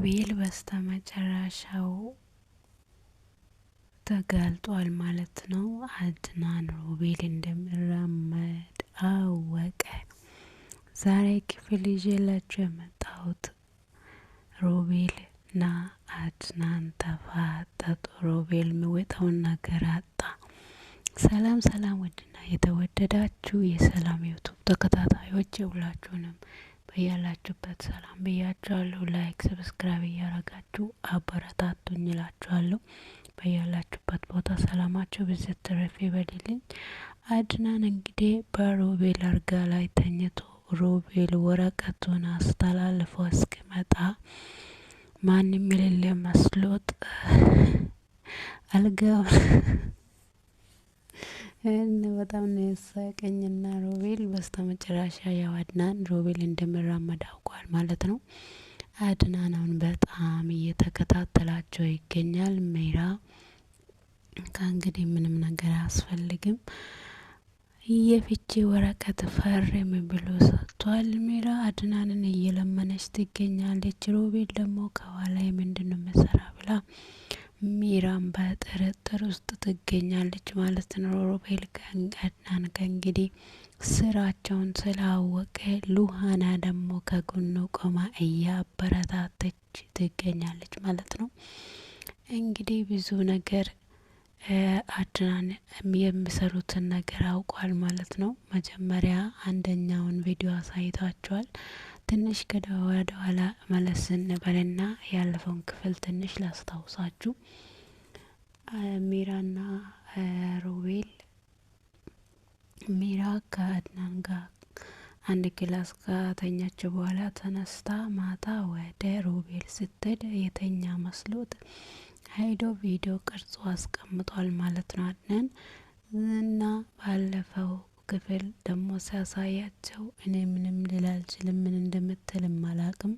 ሮቤል በስተመጨረሻው ተጋልጧል ማለት ነው። አድናን ሮቤል እንደሚራመድ አወቀ። ዛሬ ክፍል ይዤላችሁ የመጣሁት ሮቤልና አድናን ተፋጠጡ። ሮቤል የሚወጣውን ነገር አጣ። ሰላም ሰላም፣ ውድና የተወደዳችሁ የሰላም ዩቱብ ተከታታዮች ሁላችሁንም በያላችሁበት ሰላም ብያችኋለሁ። ላይክ ሰብስክራይብ እያረጋችሁ አበረታቱኝ እላችኋለሁ። በያላችሁበት ቦታ ሰላማችሁ ብዝት ትረፍ ይበልልኝ። አድናን እንግዲህ በሮቤል አልጋ ላይ ተኝቶ ሮቤል ወረቀቱን አስተላልፎ እስኪመጣ ማንም የሌለ መስሎት አልጋው በጣም ነው ያሳቀኝና ሮቤል በስተመጨረሻ ያው አድናን ሮቤል እንደሚራመድ አውቋል ማለት ነው። አድናን አሁን በጣም እየተከታተላቸው ይገኛል። ሜራ ከእንግዲህ ምንም ነገር አያስፈልግም የፍቺ ወረቀት ፈርም ብሎ ሰጥቷል። ሜራ አድናንን እየለመነች ትገኛለች። ሮቤል ደግሞ ከኋላ ምንድነው መሰራ ብላ ሜራን በጥርጥር ውስጥ ትገኛለች ማለት ነው። ሮቤል አድናን ከእንግዲህ ስራቸውን ስላወቀ ሉሃና ደግሞ ከጎኑ ቆማ እያበረታተች ትገኛለች ማለት ነው። እንግዲህ ብዙ ነገር አድናን የሚሰሩትን ነገር አውቋል ማለት ነው። መጀመሪያ አንደኛውን ቪዲዮ አሳይቷቸዋል። ትንሽ ወደ ኋላ መለስ እንበልና ያለፈውን ክፍል ትንሽ ላስታውሳችሁ። ሜራና ሮቤል ሜራ ከአድናን ጋር አንድ ክላስ ከተኛች በኋላ ተነስታ ማታ ወደ ሮቤል ስትሄድ የተኛ መስሎት ሄዶ ቪዲዮ ቀርጾ አስቀምጧል ማለት ነው። አድናን እና ባለፈው ክፍል ደግሞ ሲያሳያቸው እኔ ምንም ልል አልችልም፣ ምን እንደምትልም አላቅም፣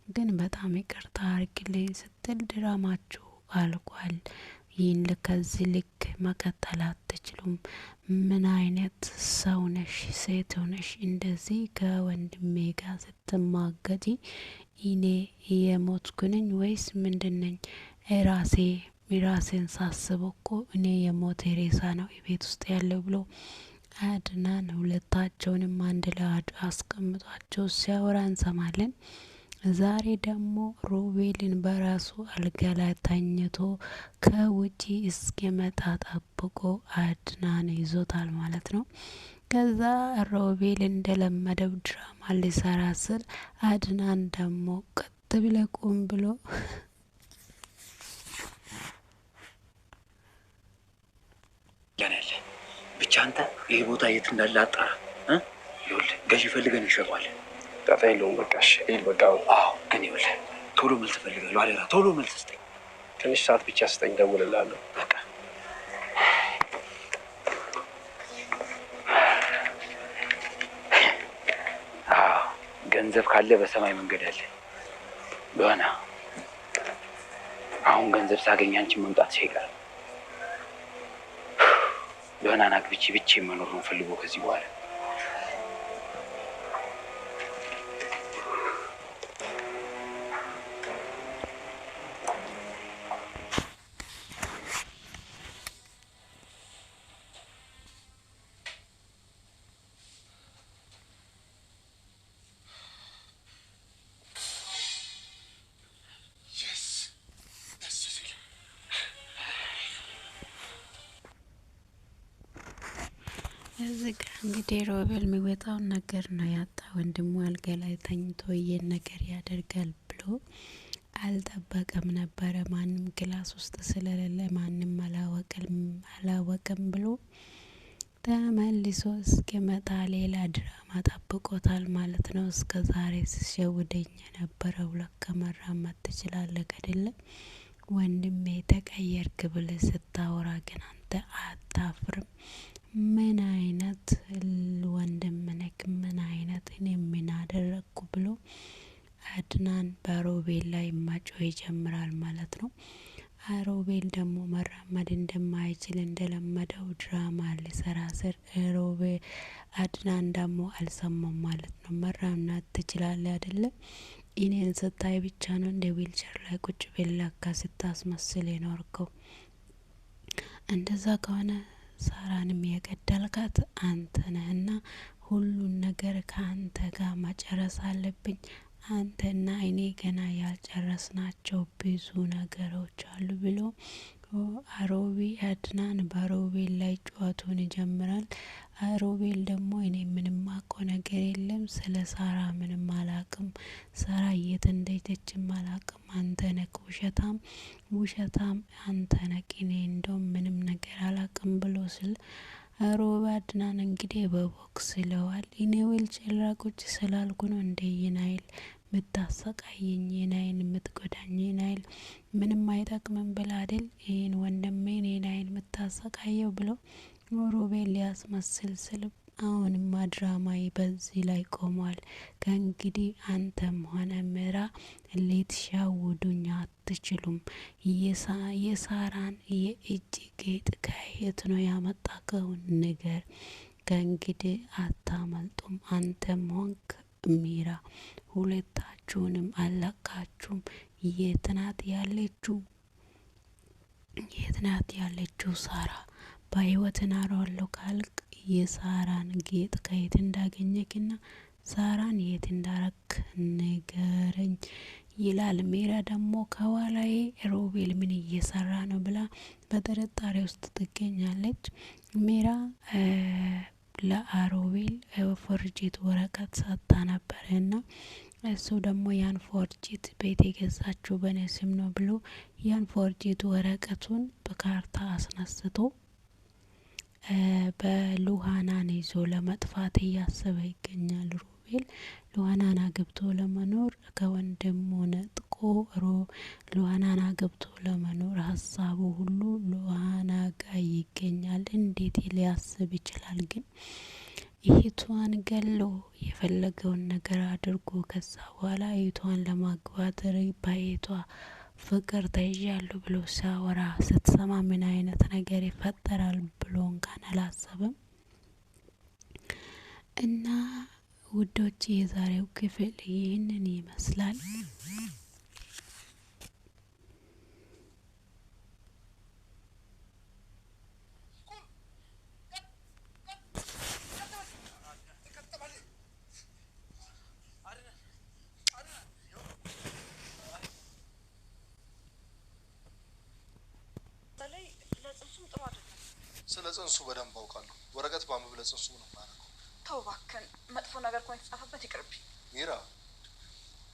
ግን በጣም ይቅርታ አርግልኝ ስትል ድራማችሁ አልቋል። ይህን ከዚህ ልክ መቀጠል አትችሉም። ምን አይነት ሰው ነሽ? ሴት ሆነሽ እንደዚህ ከወንድሜ ጋር ስትማገጂ እኔ የሞትኩ ነኝ ወይስ ምንድነኝ? ራሴን ሳስበው እኮ እኔ የሞት ሬሳ ነው ቤት ውስጥ ያለው ብሎ አድናን ሁለታቸውንም አንድ ላይ አስቀምጧቸው ሲያወራ እንሰማለን። ዛሬ ደግሞ ሮቤልን በራሱ አልጋ ላይ ተኝቶ ከውጪ እስኪመጣ ጠብቆ አድናን ይዞታል ማለት ነው። ከዛ ሮቤል እንደለመደው ድራማ ሊሰራ ስል አድናን ደግሞ ቀጥ ብለህ ቁም ብሎ ብቻ አንተ ይሄ ቦታ የት እንዳለ አጣራ። ይኸውልህ ገዢ ፈልገን እንሸጠዋለን። ጣጣ የለውም። በቃ እሺ፣ በቃ አዎ። ግን ይኸውልህ ቶሎ መልስ እፈልጋለሁ። አደራ ቶሎ መልስ ስጠኝ። ትንሽ ሰዓት ብቻ ስጠኝ፣ እደውልልሃለሁ። በቃ አዎ። ገንዘብ ካለ በሰማይ መንገድ አለ። ገና አሁን ገንዘብ ሳገኝ አንቺን መምጣት ሲቀር ዮሐናን አግብቼ ብቻዬን መኖር ነው ፈልጎ ከዚህ በኋላ እዚህ ጋር እንግዲህ ሮቤል የሚወጣውን ነገር ነው ያጣ። ወንድሙ አልጋ ላይ ተኝቶ ይሄን ነገር ያደርጋል ብሎ አልጠበቀም ነበረ። ማንም ክላስ ውስጥ ስለሌለ ማንም አላወቀም ብሎ ተመልሶ እስኪመጣ ሌላ ድራማ ጠብቆታል ማለት ነው። እስከ ዛሬ ሲሸውደኝ የነበረው ለካ መራመድ ትችላለህ አይደለም ወንድሜ ተቀየርክ ብለህ ስታወራ ግን አንተ አታፍርም? ምን አይነት ወንድም ነክ? ምን አይነት እኔ ምን አደረግኩ ብሎ አድናን በሮቤል ላይ ማጮህ ይጀምራል ማለት ነው። ሮቤል ደግሞ መራመድ እንደማይችል እንደለመደው ድራማ ሊሰራ ስር ሮቤል አድናን ደግሞ አልሰማም ማለት ነው። መራመድ ትችላለህ አይደለም እኔን ስታይ ብቻ ነው እንደ ዊልቸር ላይ ቁጭ ብለካ ስታስመስል የኖርከው። እንደዛ ከሆነ ሳራንም የገደልካት አንተ ነህና ሁሉን ነገር ከአንተ ጋር መጨረስ አለብኝ። አንተና እኔ ገና ያልጨረስናቸው ብዙ ነገሮች አሉ ብሎ አድናን በሮቤል ላይ ጨዋታውን ይጀምራል። ሮቤል ደግሞ እኔ ምንም ማቆ ነገር የለም፣ ስለ ሳራ ምንም አላቅም፣ ሳራ የት እንደሄደችም አላቅም፣ አንተ ነክ ውሸታም አንተ ነክ፣ እኔ እንደውም ምንም ነገር አላቅም ብሎ ስል አድናን እንግዲህ በቦክስ ይለዋል። እኔ ዊልቸር ቁጭ ስላልኩ ነው እንደ ይናይል ምታሰቃየኝ፣ ይናይን ምትጎዳኝ፣ ይናይል ምንም አይጠቅምም ብላ አይደል ይሄን ወንድሜን ይናይል ምታሰቃየው ብሎ ሮቤል ሊያስመስል ስል አሁንም ድራማይ በዚህ ላይ ቆሟል። ከእንግዲህ አንተም ሆነ ምራ ልትሸውዱኝ አትችሉም። የሳራን የእጅ ጌጥ ከየት ነው ያመጣከው ንገር። ከእንግዲህ አታመልጡም። አንተም ሆንክ ሚራ ሁለታችሁንም አለቃችሁም። የት ናት ያለችው ሳራ? በህይወት ናሯለሁ ካልክ የሳራን ጌጥ ከየት እንዳገኘክና ሳራን የት እንዳረክ ንገረኝ ይላል። ሜራ ደግሞ ከኋላዬ ሮቤል ምን እየሰራ ነው ብላ በጥርጣሬ ውስጥ ትገኛለች። ሜራ ለሮቤል ፎርጂት ወረቀት ሰጥታ ነበርና እሱ ደግሞ ያን ፎርጂት ቤት የገዛችው በኔ ስም ነው ብሎ ያን ፎርጂት ወረቀቱን በካርታ አስነስቶ በሉሃናን ይዞ ለመጥፋት እያሰበ ይገኛል። ሮቤል ሉሃናን አግብቶ ለመኖር ከወንድሙ ነጥቆ ሉሃናን አግብቶ ለመኖር ሀሳቡ ሁሉ ሉሃና ጋር ይገኛል። እንዴት ሊያስብ ይችላል? ግን እህቷን ገሎ የፈለገውን ነገር አድርጎ ከዛ በኋላ እህቷን ለማግባት በእህቷ ፍቅር ተይዣለሁ ብሎ ሲያወራ ስትሰማ ምን አይነት ነገር ይፈጠራል ብሎ እንኳን አላሰበም። እና ውዶች የዛሬው ክፍል ይህንን ይመስላል። ስለ ጽንሱ በደንብ አውቃለሁ። ወረቀት ባንብብ ለጽንሱ ነው ማለት ነው። ተው እባክህን፣ መጥፎ ነገር ኮን ተጻፈበት ይቅርብኝ። ሚራ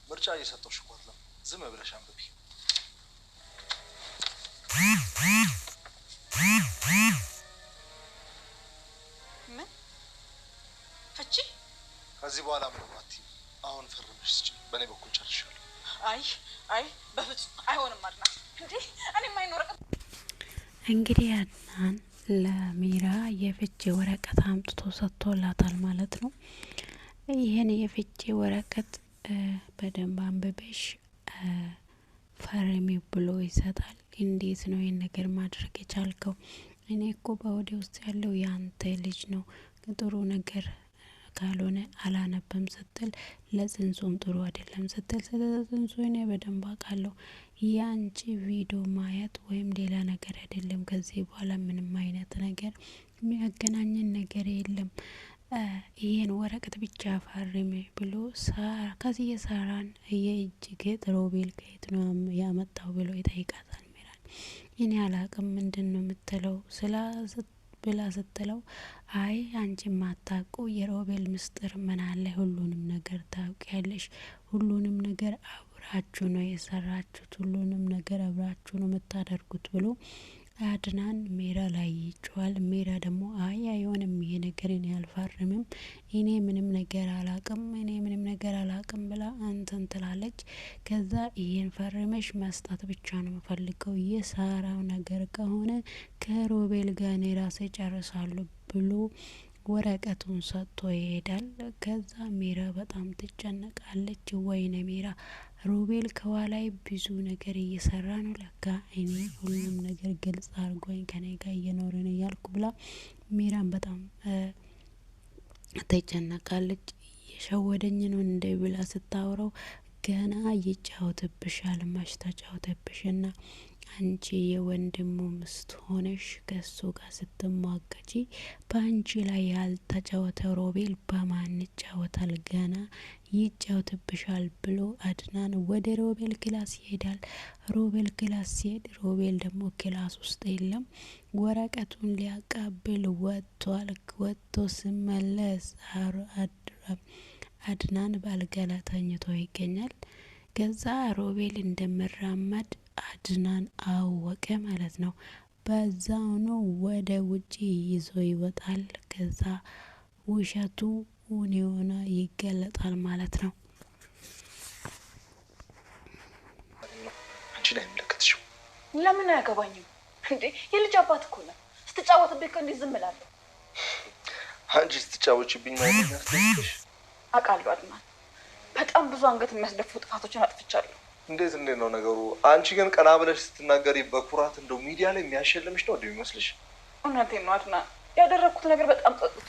ምርጫ እየሰጠሁሽ እኮ አይደለም፣ ዝም ብለሽ አንብቢ። ምን ፍቺ? ከዚህ በኋላ ምንም አትይም። አሁን ፈርመሽ ስጪ። በእኔ በኩል ጨርሻለሁ። አይ በፍጹም አይሆንም። አድናን እንዴ እኔ ማይኖር እንግዲህ አድናን ለሚራ የፍቺ ወረቀት አምጥቶ ሰጥቶላታል ማለት ነው። ይሄን የፍቺ ወረቀት በደንብ አንብበሽ ፈርሚ ብሎ ይሰጣል። እንዴት ነው ይሄን ነገር ማድረግ የቻልከው? እኔ እኮ በወዴ ውስጥ ያለው ያንተ ልጅ ነው፣ ጥሩ ነገር ካልሆነ አላነበም ስትል ለጽንሱም ጥሩ አይደለም ስትል ስለ ጽንሱ እኔ በደንብ አውቃለሁ። ያንቺ ቪዲዮ ማየት ወይም ሌላ ነገር አይደለም። ከዚህ በኋላ ምንም አይነት ነገር የሚያገናኘን ነገር የለም። ይሄን ወረቀት ብቻ ፈርሜ ብሎ ከዚህ የሳራን የእጅ ጌጥ ሮቤል ከየት ነው ያመጣው ብሎ ይጠይቃታል። ሚራን እኔ አላቅም ምንድን ነው የምትለው ብላ ስትለው አይ አንቺ ማታውቁ የሮቤል ምስጢር ምን አለ? ሁሉንም ነገር ታውቂያለሽ። ሁሉንም ነገር አብራችሁ ነው የሰራችሁት። ሁሉንም ነገር አብራችሁ ነው የምታደርጉት ብሎ አድናን ሜራ ላይ ይጮሃል። ሜራ ደግሞ አይ አይሆንም ይሄ ነገር እኔ አልፈርምም፣ እኔ ምንም ነገር አላቅም ብላ እንትን ትላለች። ከዛ ይሄን ፈርመሽ መስጠት ብቻ ነው የምፈልገው፣ የሳራው ነገር ከሆነ ከሮቤል ጋር እኔ ራሴ ጨርሳለሁ ብሎ ወረቀቱን ሰጥቶ ይሄዳል። ከዛ ሜራ በጣም ትጨነቃለች። ወይኔ ሜራ ሮቤል ከኋላይ ብዙ ነገር እየሰራ ነው፣ ለካ እኔ ሁሉም ነገር ግልጽ አድርጎኝ ከኔ ጋር እየኖረ ነው እያልኩ ብላ ሜራን በጣም ትጨነቃለች። የሸወደኝ ነው እንደ ብላ ስታወራው ገና ይጫወትብሻል። መች ተጫወተብሽና አንቺ የወንድሙ ምስት ሆነሽ ከሱ ጋር ስትሟገጂ በአንቺ ላይ ያልተጫወተ ሮቤል በማን ይጫወታል? ገና ይጫወትብሻል ብሎ አድናን ወደ ሮቤል ክላስ ይሄዳል። ሮቤል ክላስ ሲሄድ ሮቤል ደግሞ ክላስ ውስጥ የለም። ወረቀቱን ሊያቃብል ወጥቷል። ወጥቶ ሲመለስ አድናን ባልጋ ላይ ተኝቶ ይገኛል። ከዛ ሮቤል እንደምራመድ አድናን አወቀ ማለት ነው። በዛውኑ ወደ ውጪ ይዞ ይወጣል። ከዛ ውሸቱ እውን የሆነ ይገለጣል ማለት ነው። አንቺ ላይ ምልክትሽው ለምን አያገባኝም እንዴ? የልጅ አባት እኮ ነው። ስትጫወትብኝ እንዴ ዝም እላለሁ? አንቺ ስትጫወችብኝ ማለት ነው። አውቃለሁ አድናን፣ በጣም ብዙ አንገት የሚያስደፉ ጥፋቶችን አጥፍቻለሁ። እንዴት ነው ነገሩ? አንቺ ግን ቀና ብለሽ ስትናገሪ በኩራት እንደው ሚዲያ ላይ የሚያሸልምሽ ነው እንደሚመስልሽ? እውነቴን ነው አድናን፣ ያደረኩት ነገር በጣም ጸጥቶ፣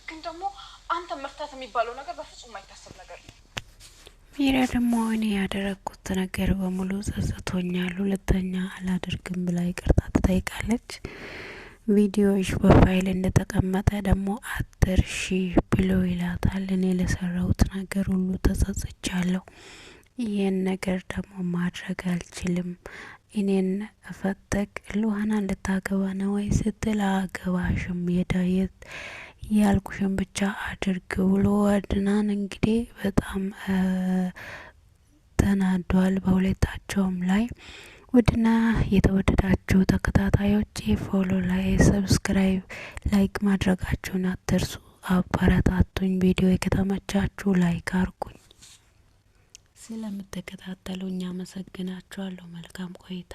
ግን ደግሞ አንተ መፍታት የሚባለው ነገር በፍጹም የማይታሰብ ነገር ነው። ሚራ ደግሞ እኔ ያደረኩት ነገር በሙሉ ጸጽቶኛል፣ ሁለተኛ አላደርግም ብላ ይቅርታ ትጠይቃለች። ቪዲዮዎች በፋይል እንደተቀመጠ ደግሞ አትርሺ ብሎ ይላታል። እኔ ለሰራሁት ነገር ሁሉ ተጸጽቻለሁ። ይህን ነገር ደግሞ ማድረግ አልችልም። እኔን ፈተክ ሉሃናን ልታገባ ነው ወይ ስትል አገባሽም የዳየት ያልኩሽን ብቻ አድርግ ብሎ አድናን እንግዲህ በጣም ተናዷል በሁለታቸውም ላይ። ውድና የተወደዳችሁ ተከታታዮች ፎሎ ላይ ሰብስክራይብ ላይክ ማድረጋችሁን አትርሱ። አበረታቱኝ። ቪዲዮ ከተመቻችሁ ላይክ አርጉኝ። ስለምትከታተሉኝ አመሰግናችኋለሁ። መልካም ቆይታ